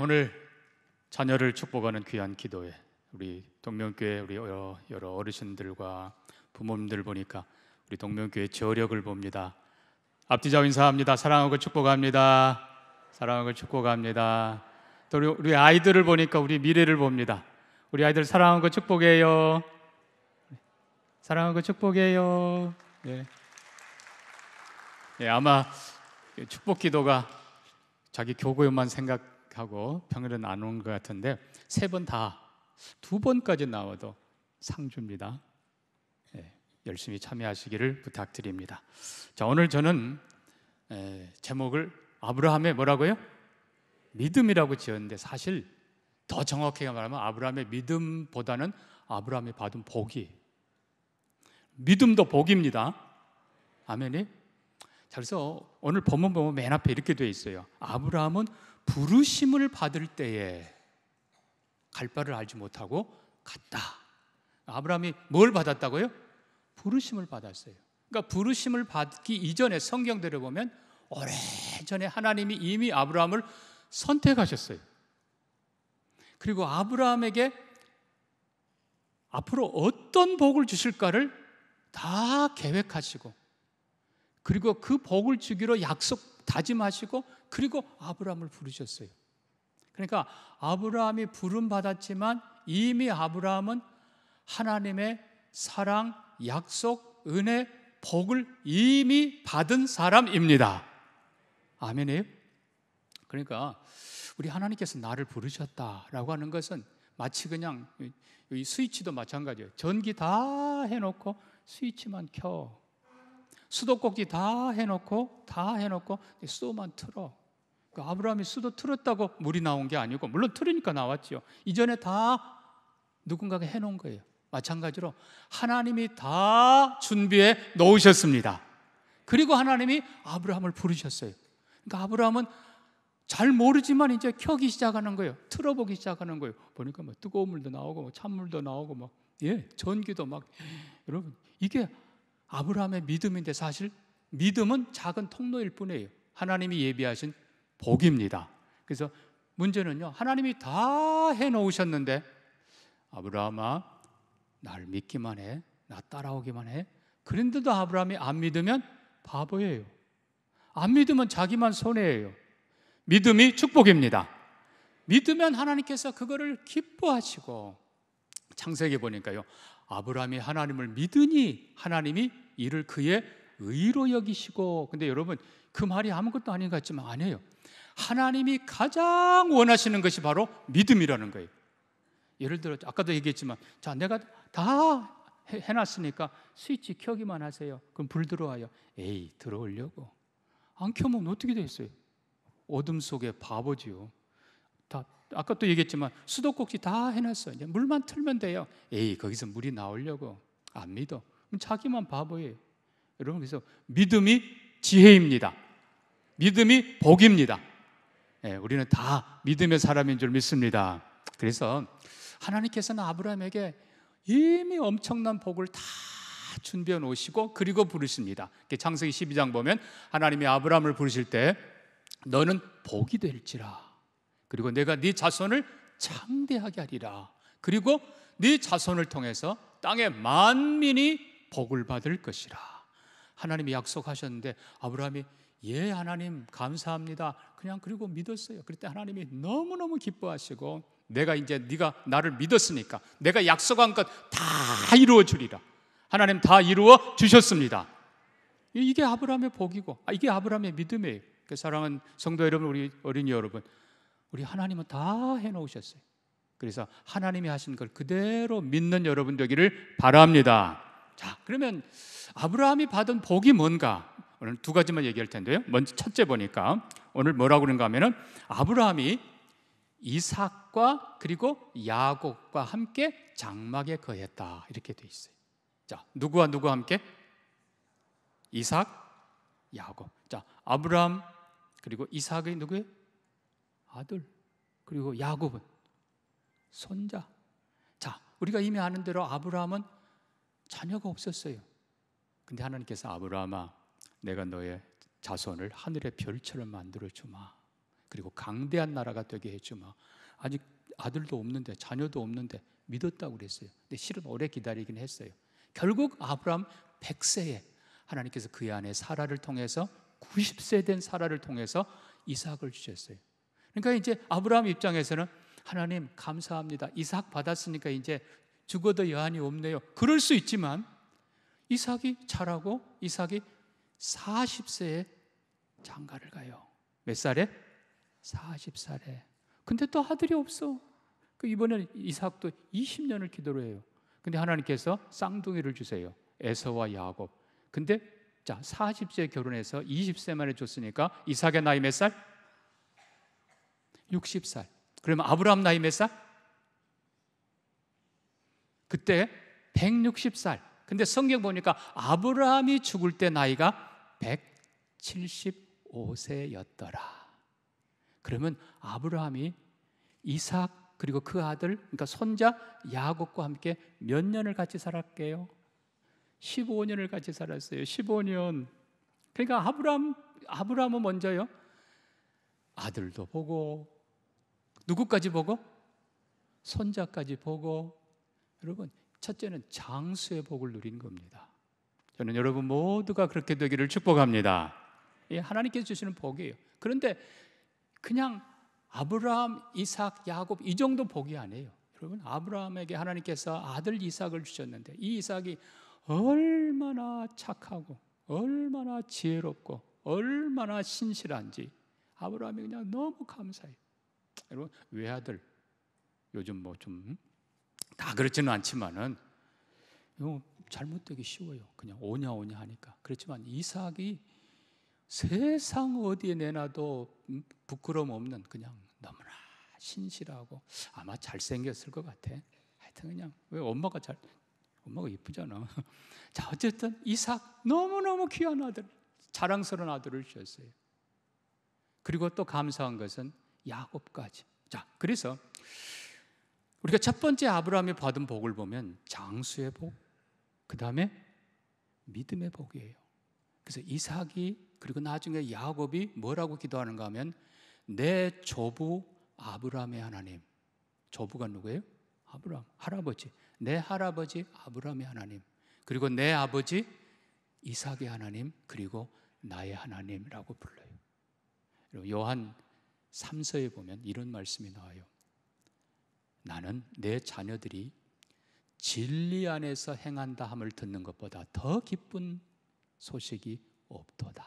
오늘 자녀를 축복하는 귀한 기도회, 우리 동명교회 우리 여러 어르신들과 부모님들 보니까 우리 동명교회 저력을 봅니다. 앞뒤좌우 인사합니다. 사랑하고 축복합니다. 사랑하고 축복합니다. 또 우리 아이들을 보니까 우리 미래를 봅니다. 우리 아이들 사랑하고 축복해요. 사랑하고 축복해요. 아마 축복 기도가 자기 교구에만 생각하고 평일은 안 온 것 같은데 세 번 다, 두 번까지 나와도 상 줍니다. 열심히 참여하시기를 부탁드립니다. 자, 오늘 저는 제목을 아브라함의 뭐라고요? 믿음이라고 지었는데 사실 더 정확하게 말하면 아브라함의 믿음보다는 아브라함이 받은 복이, 믿음도 복입니다. 아멘이? 자, 그래서 오늘 본문 보면 맨 앞에 이렇게 되어 있어요. 아브라함은 부르심을 받을 때에 갈 바를 알지 못하고 갔다. 아브라함이 뭘 받았다고요? 부르심을 받았어요. 그러니까 부르심을 받기 이전에 성경대로 보면 오래전에 하나님이 이미 아브라함을 선택하셨어요. 그리고 아브라함에게 앞으로 어떤 복을 주실까를 다 계획하시고, 그리고 그 복을 주기로 약속 다짐하시고, 그리고 아브라함을 부르셨어요. 그러니까 아브라함이 부름 받았지만 이미 아브라함은 하나님의 사랑, 약속, 은혜, 복을 이미 받은 사람입니다. 아멘이에요? 그러니까 우리 하나님께서 나를 부르셨다라고 하는 것은 마치 그냥 이 스위치도 마찬가지예요. 전기 다 해놓고 스위치만 켜, 수도꼭지 다 해놓고 수도만 틀어. 그러니까 아브라함이 수도 틀었다고 물이 나온 게 아니고, 물론 틀으니까 나왔죠. 이전에 다 누군가가 해놓은 거예요. 마찬가지로 하나님이 다 준비해 놓으셨습니다. 그리고 하나님이 아브라함을 부르셨어요. 그러니까 아브라함은 잘 모르지만 이제 켜기 시작하는 거예요. 틀어보기 시작하는 거예요. 보니까 뭐 뜨거운 물도 나오고 찬물도 나오고 전기도 여러분, 이게 아브라함의 믿음인데 사실 믿음은 작은 통로일 뿐이에요. 하나님이 예비하신 복입니다. 그래서 문제는요, 하나님이 다 해놓으셨는데 아브라함아, 날 믿기만 해, 나 따라오기만 해. 그런데도 아브라함이 안 믿으면 바보예요. 안 믿으면 자기만 손해예요. 믿음이 축복입니다. 믿으면 하나님께서 그거를 기뻐하시고, 창세기 보니까요, 아브라함이 하나님을 믿으니 하나님이 이를 그의 의로 여기시고. 근데 여러분, 그 말이 아무것도 아닌 것 같지만 아니에요. 하나님이 가장 원하시는 것이 바로 믿음이라는 거예요. 예를 들어 아까도 얘기했지만, 자, 내가 다 해놨으니까 스위치 켜기만 하세요. 그럼 불 들어와요. 에이, 들어오려고. 안 켜면 어떻게 되겠어요? 어둠 속에 바보지요. 다 아까 또 얘기했지만 수도꼭지 다 해놨어. 이제 물만 틀면 돼요. 에이, 거기서 물이 나오려고. 안 믿어. 그럼 자기만 바보예요. 여러분, 그래서 믿음이 지혜입니다. 믿음이 복입니다. 우리는 다 믿음의 사람인 줄 믿습니다. 그래서 하나님께서는 아브라함에게 이미 엄청난 복을 다 준비해 놓으시고 그리고 부르십니다. 창세기 12장 보면 하나님이 아브라함을 부르실 때 너는 복이 될지라, 그리고 내가 네 자손을 창대하게 하리라, 그리고 네 자손을 통해서 땅의 만민이 복을 받을 것이라. 하나님이 약속하셨는데 아브라함이 예, 하나님 감사합니다, 그냥 그리고 믿었어요. 그때 하나님이 너무너무 기뻐하시고, 내가 이제 네가 나를 믿었으니까 내가 약속한 것 다 이루어 주리라. 하나님 다 이루어 주셨습니다. 이게 아브라함의 복이고, 이게 아브라함의 믿음이에요. 사랑하는 성도 여러분, 우리 어린이 여러분, 우리 하나님은 다 해놓으셨어요. 그래서 하나님이 하신 걸 그대로 믿는 여러분 되기를 바랍니다. 자, 그러면 아브라함이 받은 복이 뭔가? 오늘 두 가지만 얘기할 텐데요. 먼저 첫째 보니까 오늘 뭐라고 그런가 하면은 아브라함이 이삭과 그리고 야곱과 함께 장막에 거했다, 이렇게 돼 있어요. 자, 누구와 누구와 함께? 이삭, 야곱. 자, 아브라함 그리고 이삭의 누구예요? 아들. 그리고 야곱은 손자. 자, 우리가 이미 아는 대로 아브라함은 자녀가 없었어요. 근데 하나님께서 아브라함아, 내가 너의 자손을 하늘의 별처럼 만들어 주마. 그리고 강대한 나라가 되게 해주마. 아직 아들도 없는데 자녀도 없는데 믿었다고 그랬어요. 근데 실은 오래 기다리긴 했어요. 결국 아브라함 100세에 하나님께서 그의 아내 사라를 통해서 90세 된 사라를 통해서 이삭을 주셨어요. 그러니까 이제 아브라함 입장에서는 하나님 감사합니다. 이삭 받았으니까 이제 죽어도 여한이 없네요. 그럴 수 있지만 이삭이 자라고 이삭이 40세에 장가를 가요. 몇 살에? 40살에. 근데 또 아들이 없어. 이번에는 이삭도 20년을 기도를 해요. 근데 하나님께서 쌍둥이를 주세요. 에서와 야곱. 근데 자 40세에 결혼해서 20세 만에 줬으니까 이삭의 나이 몇 살? 60살. 그러면 아브라함 나이 몇 살? 그때 160살. 근데 성경 보니까 아브라함이 죽을 때 나이가 175세였더라. 그러면 아브라함이 이삭 그리고 그 아들, 그러니까 손자 야곱과 함께 몇 년을 같이 살았게요? 15년을 같이 살았어요. 15년. 그러니까 아브라함은 먼저요. 아들도 보고 누구까지 보고? 손자까지 보고. 여러분, 첫째는 장수의 복을 누린 겁니다. 저는 여러분 모두가 그렇게 되기를 축복합니다. 예, 하나님께서 주시는 복이에요. 그런데 그냥 아브라함, 이삭, 야곱 이 정도 복이 아니에요. 여러분, 아브라함에게 하나님께서 아들 이삭을 주셨는데 이 이삭이 얼마나 착하고 얼마나 지혜롭고 얼마나 신실한지 아브라함이 그냥 너무 감사해요. 여러분, 외아들 요즘 뭐 좀 다 그렇지는 않지만은 이거 잘못되기 쉬워요. 그냥 오냐 하니까. 그렇지만 이삭이 세상 어디에 내놔도 부끄러움 없는 그냥 너무나 신실하고 아마 잘생겼을 것 같아. 하여튼 그냥 왜 엄마가 이쁘잖아. 자, 어쨌든 이삭 너무너무 귀한 아들, 자랑스러운 아들을 주셨어요. 그리고 또 감사한 것은 야곱까지. 자, 그래서 우리가 첫 번째 아브라함이 받은 복을 보면 장수의 복, 그 다음에 믿음의 복이에요. 그래서 이삭이 그리고 나중에 야곱이 뭐라고 기도하는가 하면 내 조부 아브라함의 하나님. 조부가 누구예요? 아브라함, 할아버지. 내 할아버지 아브라함의 하나님, 그리고 내 아버지 이삭의 하나님, 그리고 나의 하나님이라고 불러요. 요한 3서에 보면 이런 말씀이 나와요. 나는 내 자녀들이 진리 안에서 행한다 함을 듣는 것보다 더 기쁜 소식이 없도다.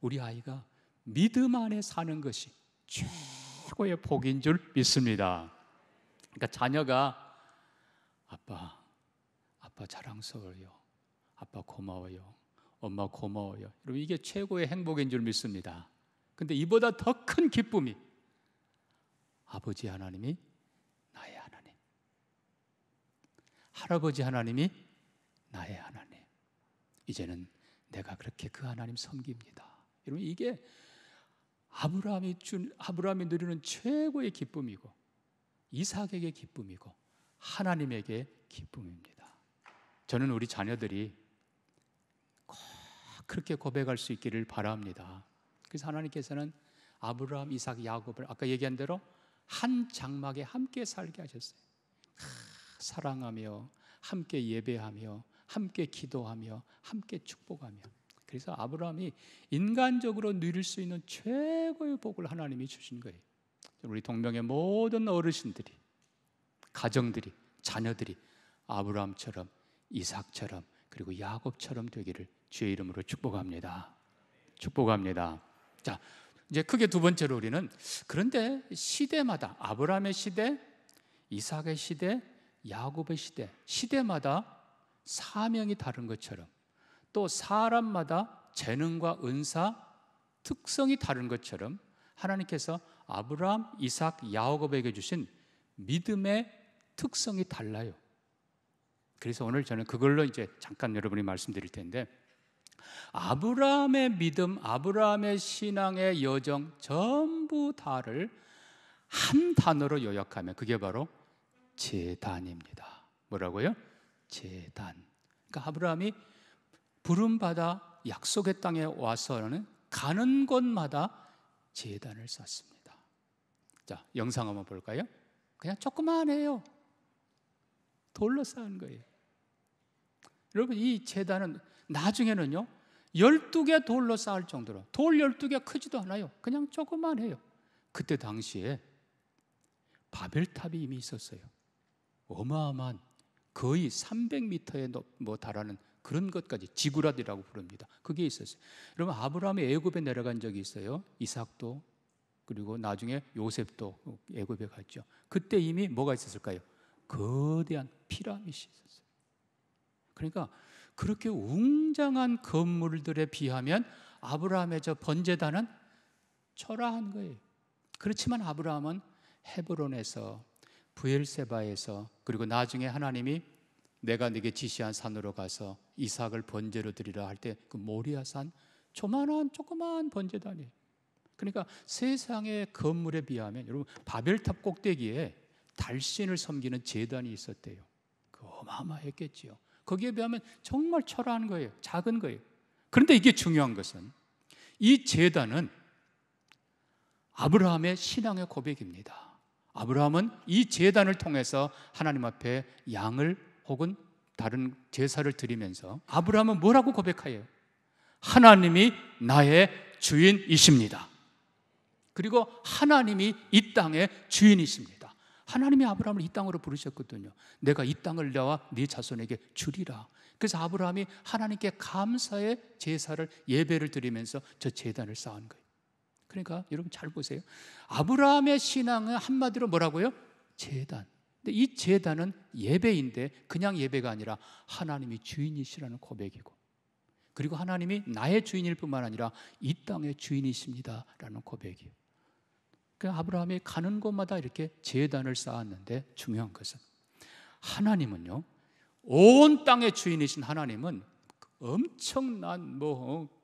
우리 아이가 믿음 안에 사는 것이 최고의 복인 줄 믿습니다. 그러니까 자녀가 아빠 자랑스러워요. 아빠 고마워요. 엄마 고마워요. 여러분, 이게 최고의 행복인 줄 믿습니다. 근데 이보다 더 큰 기쁨이 아버지 하나님이 나의 하나님, 할아버지 하나님이 나의 하나님. 이제는 내가 그렇게 그 하나님 섬깁니다. 여러분, 이게 아브라함이 누리는 최고의 기쁨이고 이삭에게 기쁨이고 하나님에게 기쁨입니다. 저는 우리 자녀들이 꼭 그렇게 고백할 수 있기를 바랍니다. 그래서 하나님께서는 아브라함, 이삭, 야곱을 아까 얘기한 대로 한 장막에 함께 살게 하셨어요. 사랑하며 함께 예배하며 함께 기도하며 함께 축복하며. 그래서 아브라함이 인간적으로 누릴 수 있는 최고의 복을 하나님이 주신 거예요. 우리 동명의 모든 어르신들이, 가정들이, 자녀들이 아브라함처럼 이삭처럼 그리고 야곱처럼 되기를 주의 이름으로 축복합니다. 축복합니다. 자, 이제 크게 두 번째로 우리는 그런데 시대마다 아브라함의 시대, 이삭의 시대, 야곱의 시대, 시대마다 사명이 다른 것처럼 또 사람마다 재능과 은사, 특성이 다른 것처럼 하나님께서 아브라함, 이삭, 야곱에게 주신 믿음의 특성이 달라요. 그래서 오늘 저는 그걸로 이제 잠깐 여러분이 말씀드릴 텐데, 아브라함의 믿음, 아브라함의 신앙의 여정 전부 다를 한 단어로 요약하면 그게 바로 제단입니다. 뭐라고요? 제단. 그러니까 아브라함이 부름받아 약속의 땅에 와서는 가는 곳마다 제단을 쌓습니다. 자, 영상 한번 볼까요? 그냥 조그만해요. 돌로 쌓은 거예요. 여러분, 이 제단은 나중에는요 12개 돌로 쌓을 정도로, 돌 12개 크지도 않아요. 그냥 조그만해요. 그때 당시에 바벨탑이 이미 있었어요. 어마어마한, 거의 300m에 달하는 그런 것까지 지구랏이라고 부릅니다. 그게 있었어요. 여러분, 아브라함이 애굽에 내려간 적이 있어요. 이삭도, 그리고 나중에 요셉도 애굽에 갔죠. 그때 이미 뭐가 있었을까요? 거대한 피라밋이 있었어요. 그러니까 그렇게 웅장한 건물들에 비하면 아브라함의 저 번제단은 초라한 거예요. 그렇지만 아브라함은 헤브론에서, 브엘세바에서, 그리고 나중에 하나님이 내가 네게 지시한 산으로 가서 이삭을 번제로 드리라 할 때 그 모리아산, 조그마한 번제단이에요. 그러니까 세상의 건물에 비하면, 여러분, 바벨탑 꼭대기에 달신을 섬기는 제단이 있었대요. 그 어마어마했겠지요. 거기에 비하면 정말 초라한 거예요. 작은 거예요. 그런데 이게 중요한 것은 이 제단은 아브라함의 신앙의 고백입니다. 아브라함은 이 제단을 통해서 하나님 앞에 양을 혹은 다른 제사를 드리면서 아브라함은 뭐라고 고백해요? 하나님이 나의 주인이십니다. 그리고 하나님이 이 땅의 주인이십니다. 하나님이 아브라함을 이 땅으로 부르셨거든요. 내가 이 땅을 너와 네 자손에게 주리라. 그래서 아브라함이 하나님께 감사의 제사를, 예배를 드리면서 저 제단을 쌓은 거예요. 그러니까 여러분 잘 보세요. 아브라함의 신앙은 한마디로 뭐라고요? 제단. 근데 이 제단은 예배인데 그냥 예배가 아니라 하나님이 주인이시라는 고백이고, 그리고 하나님이 나의 주인일 뿐만 아니라 이 땅의 주인이십니다라는 고백이에요. 그러니까 아브라함이 가는 곳마다 이렇게 제단을 쌓았는데, 중요한 것은 하나님은요, 온 땅의 주인이신 하나님은 엄청난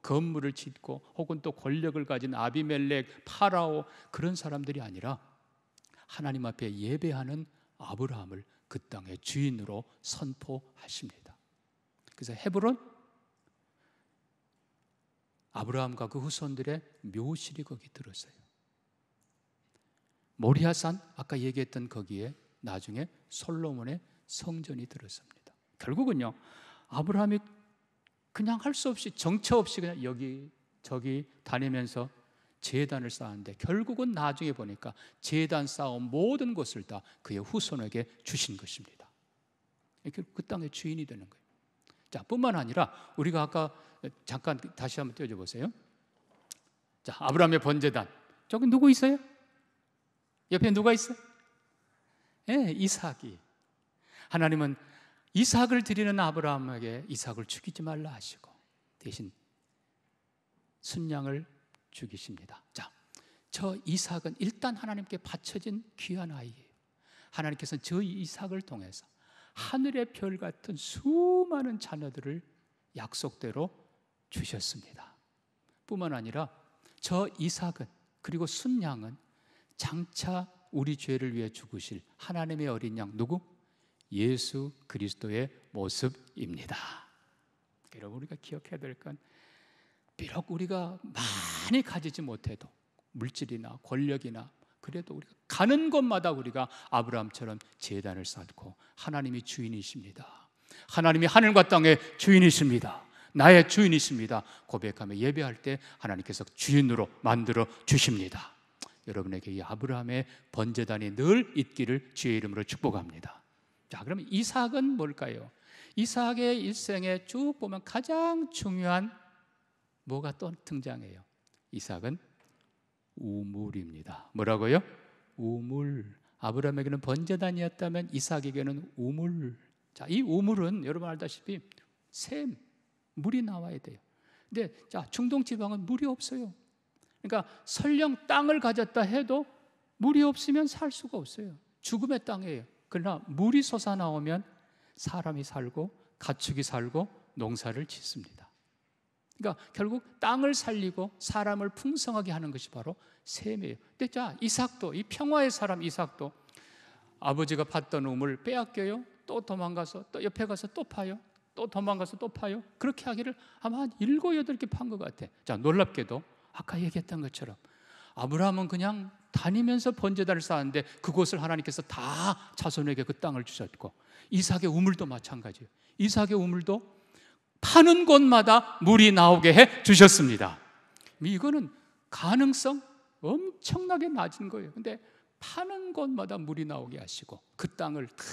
건물을 짓고 혹은 또 권력을 가진 아비멜렉, 파라오, 그런 사람들이 아니라 하나님 앞에 예배하는 아브라함을 그 땅의 주인으로 선포하십니다. 그래서 헤브론, 아브라함과 그 후손들의 묘실이 거기 들었어요. 모리아산, 아까 얘기했던 거기에 나중에 솔로몬의 성전이 들었습니다. 결국은요, 아브라함이 그냥 할 수 없이, 정처 없이 그냥 여기 저기 다니면서 제단을 쌓았는데, 결국은 나중에 보니까 제단 쌓은 모든 것을 다 그의 후손에게 주신 것입니다. 그 땅의 주인이 되는 거예요. 자, 뿐만 아니라 우리가 아까 잠깐 다시 한번 띄워줘 보세요. 자, 아브라함의 번제단, 저기 누구 있어요? 옆에 누가 있어요? 네, 이삭이. 하나님은 이삭을 드리는 아브라함에게 이삭을 죽이지 말라 하시고 대신 순양을 죽이십니다. 자, 저 이삭은 일단 하나님께 바쳐진 귀한 아이예요. 하나님께서는 저 이삭을 통해서 하늘의 별 같은 수많은 자녀들을 약속대로 주셨습니다. 뿐만 아니라 저 이삭은, 그리고 순양은 장차 우리 죄를 위해 죽으실 하나님의 어린 양, 누구? 예수 그리스도의 모습입니다. 여러분, 우리가 기억해야 될 건, 비록 우리가 많이 가지지 못해도 물질이나 권력이나, 그래도 우리가 가는 곳마다 우리가 아브라함처럼 제단을 쌓고 하나님이 주인이십니다, 하나님이 하늘과 땅의 주인이십니다, 나의 주인이십니다 고백하며 예배할 때 하나님께서 주인으로 만들어 주십니다. 여러분에게 이 아브라함의 번제단이 늘 있기를 주의 이름으로 축복합니다. 자, 그럼 이삭은 뭘까요? 이삭의 일생에 쭉 보면 가장 중요한 뭐가 또 등장해요? 이삭은 우물입니다. 뭐라고요? 우물. 아브라함에게는 번제단이었다면 이삭에게는 우물. 자, 이 우물은 여러분 알다시피 샘, 물이 나와야 돼요. 근데 자, 중동 지방은 물이 없어요. 그러니까 설령 땅을 가졌다 해도 물이 없으면 살 수가 없어요. 죽음의 땅이에요. 그러나 물이 솟아나오면 사람이 살고 가축이 살고 농사를 짓습니다. 그러니까 결국 땅을 살리고 사람을 풍성하게 하는 것이 바로 셈이에요. 근데 자, 이삭도, 이 평화의 사람 이삭도 아버지가 팠던 우물 빼앗겨요. 또 도망가서 또 옆에 가서 또 파요. 또 도망가서 또 파요. 그렇게 하기를 아마 한 7, 8개 판 것 같아. 자, 놀랍게도 아까 얘기했던 것처럼 아브라함은 그냥 다니면서 번제단을 쌓았는데 그곳을 하나님께서 다 자손에게 그 땅을 주셨고, 이삭의 우물도 마찬가지예요. 이삭의 우물도 파는 곳마다 물이 나오게 해 주셨습니다. 이거는 가능성 엄청나게 낮은 거예요. 근데 파는 곳마다 물이 나오게 하시고 그 땅을 다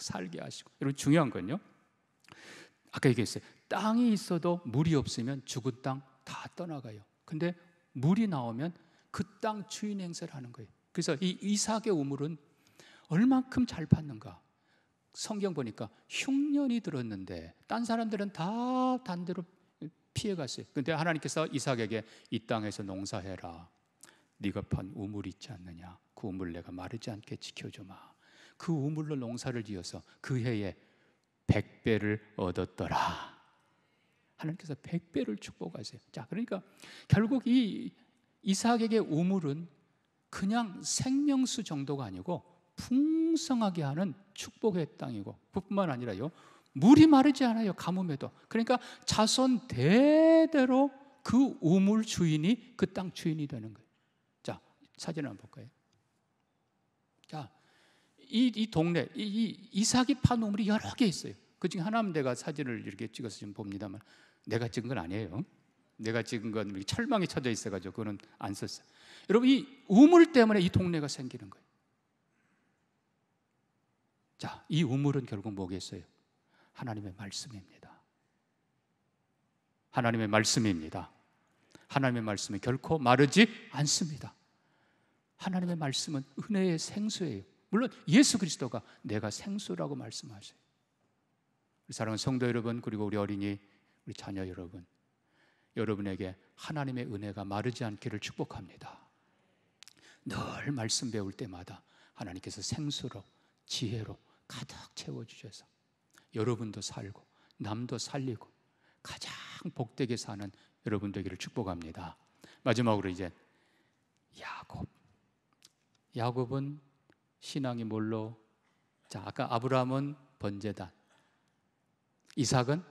살게 하시고. 여러분, 중요한 건요, 아까 얘기했어요. 땅이 있어도 물이 없으면 죽은 땅 다 떠나가요. 근데 물이 나오면 그 땅 주인 행세를 하는 거예요. 그래서 이 이삭의 우물은 얼만큼 잘 팠는가. 성경 보니까 흉년이 들었는데 딴 사람들은 다 단대로 피해갔어요. 근데 하나님께서 이삭에게 이 땅에서 농사해라. 네가 판 우물 있지 않느냐, 그 우물 내가 마르지 않게 지켜주마. 그 우물로 농사를 지어서 그 해에 100배를 얻었더라. 하나님께서 100배를 축복하세요. 자, 그러니까 결국 이 이삭에게 우물은 그냥 생명수 정도가 아니고 풍성하게 하는 축복의 땅이고, 그뿐만 아니라요, 물이 마르지 않아요. 가뭄에도. 그러니까 자손 대대로 그 우물 주인이 그 땅 주인이 되는 거예요. 자, 사진 한번 볼까요? 자, 이 동네, 이삭이 판 우물이 여러 개 있어요. 그 중에 하나는 내가 사진을 이렇게 찍어서 지금 봅니다만, 내가 찍은 건 아니에요. 내가 찍은 건 철망이 쳐져 있어가지고 그거는 안 썼어요. 여러분, 이 우물 때문에 이 동네가 생기는 거예요. 자, 이 우물은 결국 뭐겠어요? 하나님의 말씀입니다. 하나님의 말씀입니다. 하나님의 말씀이 결코 마르지 않습니다. 하나님의 말씀은 은혜의 생수예요. 물론 예수 그리스도가 내가 생수라고 말씀하셔요. 사랑하는 성도 여러분, 그리고 우리 어린이, 우리 자녀 여러분, 여러분에게 하나님의 은혜가 마르지 않기를 축복합니다. 늘 말씀 배울 때마다 하나님께서 생수로, 지혜로 가득 채워주셔서 여러분도 살고 남도 살리고 가장 복되게 사는 여러분 되기를 축복합니다. 마지막으로 이제 야곱은 신앙이 뭘로? 자, 아까 아브라함은 번제단, 이삭은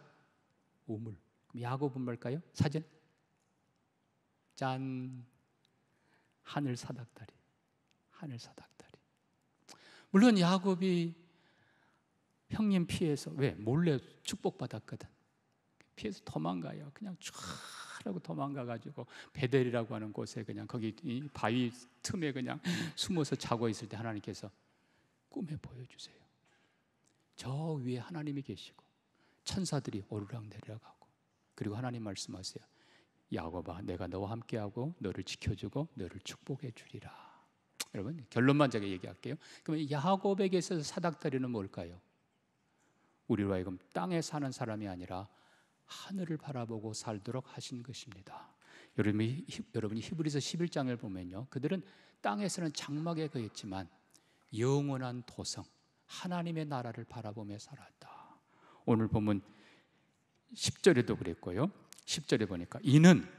우물. 그럼 야곱은 뭘까요? 사진. 짠. 하늘 사닥다리. 하늘 사닥다리. 물론 야곱이 형님 피해서, 왜? 몰래 축복받았거든. 피해서 도망가요. 그냥 쫙 하고 도망가가지고 베델이라고 하는 곳에 그냥 거기 이 바위 틈에 그냥 숨어서 자고 있을 때 하나님께서 꿈에 보여주세요. 저 위에 하나님이 계시고 천사들이 오르락내리락하고, 그리고 하나님 말씀하세요. 야곱아, 내가 너와 함께하고 너를 지켜주고 너를 축복해 주리라. 여러분, 결론만 제가 얘기할게요. 그러면 야곱에게 있어서 사닥다리는 뭘까요? 우리로 하여금 땅에 사는 사람이 아니라 하늘을 바라보고 살도록 하신 것입니다. 여러분이 히브리서 11장을 보면요, 그들은 땅에서는 장막에 거했지만 영원한 도성 하나님의 나라를 바라보며 살았다. 오늘 보면 10절에도 그랬고요, 10절에 보니까 이는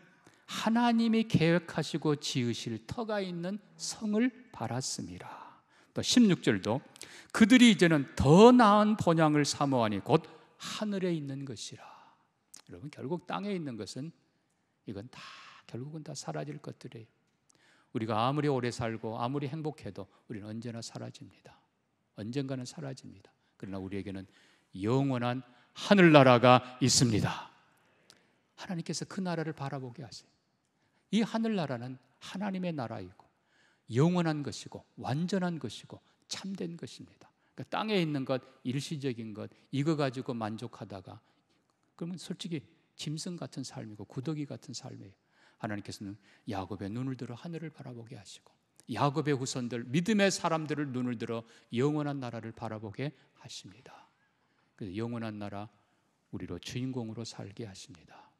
하나님이 계획하시고 지으실 터가 있는 성을 바랐습니다. 또 16절도 그들이 이제는 더 나은 본향을 사모하니 곧 하늘에 있는 것이라. 여러분, 결국 땅에 있는 것은 이건 다 결국은 다 사라질 것들이에요. 우리가 아무리 오래 살고 아무리 행복해도 우리는 언제나 사라집니다. 언젠가는 사라집니다. 그러나 우리에게는 영원한 하늘나라가 있습니다. 하나님께서 그 나라를 바라보게 하세요. 이 하늘나라는 하나님의 나라이고 영원한 것이고 완전한 것이고 참된 것입니다. 그러니까 땅에 있는 것, 일시적인 것, 이거 가지고 만족하다가 그러면 솔직히 짐승 같은 삶이고 구더기 같은 삶이에요. 하나님께서는 야곱의 눈을 들어 하늘을 바라보게 하시고 야곱의 후손들, 믿음의 사람들을 눈을 들어 영원한 나라를 바라보게 하십니다. 그래서 영원한 나라, 우리로 주인공으로 살게 하십니다.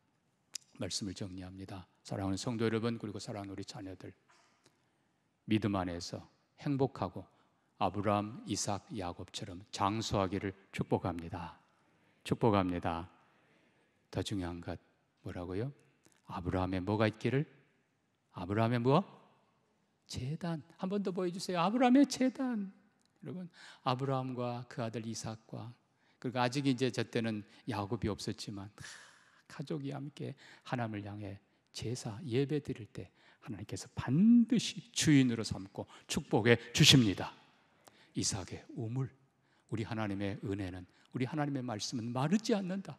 말씀을 정리합니다. 사랑하는 성도 여러분, 그리고 사랑하는 우리 자녀들, 믿음 안에서 행복하고 아브라함, 이삭, 야곱처럼 장수하기를 축복합니다. 축복합니다. 더 중요한 것 뭐라고요? 아브라함에 뭐가 있기를? 아브라함에 뭐? 제단. 한 번 더 보여주세요. 아브라함의 제단. 여러분, 아브라함과 그 아들 이삭과, 그리고 아직 이제 저 때는 야곱이 없었지만 가족이 함께 하나님을 향해 제사 예배 드릴 때 하나님께서 반드시 주인으로 삼고 축복해 주십니다. 이삭의 우물, 우리 하나님의 은혜는, 우리 하나님의 말씀은 마르지 않는다.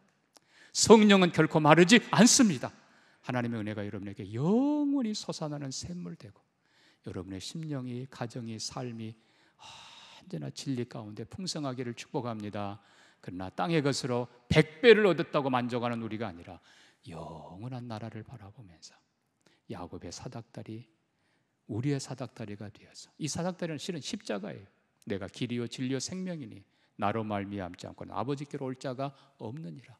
성령은 결코 마르지 않습니다. 하나님의 은혜가 여러분에게 영원히 솟아나는 샘물 되고 여러분의 심령이, 가정이, 삶이 언제나 진리 가운데 풍성하기를 축복합니다. 그러나 땅의 것으로 100배를 얻었다고 만족하는 우리가 아니라 영원한 나라를 바라보면서 야곱의 사닥다리, 우리의 사닥다리가 되어서, 이 사닥다리는 실은 십자가예요. 내가 길이요 진리요 생명이니 나로 말미암지 않고는 아버지께로 올 자가 없느니라.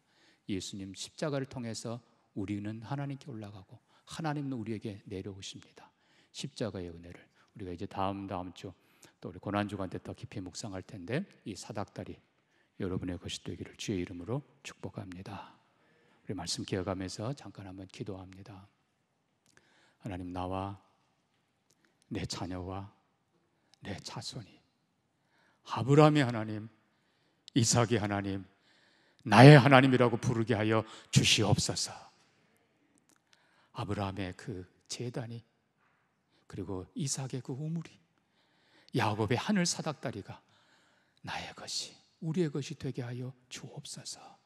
예수님 십자가를 통해서 우리는 하나님께 올라가고 하나님은 우리에게 내려오십니다. 십자가의 은혜를 우리가 이제 다음 주 또 우리 고난주간 때 더 깊이 묵상할 텐데, 이 사닥다리 여러분의 것이 되기를 주의 이름으로 축복합니다. 우리 말씀 기억하면서 잠깐 한번 기도합니다. 하나님, 나와 내 자녀와 내 자손이 아브라함의 하나님, 이삭의 하나님, 나의 하나님이라고 부르게 하여 주시옵소서. 아브라함의 그 제단이, 그리고 이삭의 그 우물이, 야곱의 하늘 사닥다리가 나의 것이, 우리의 것이 되게 하여 주옵소서.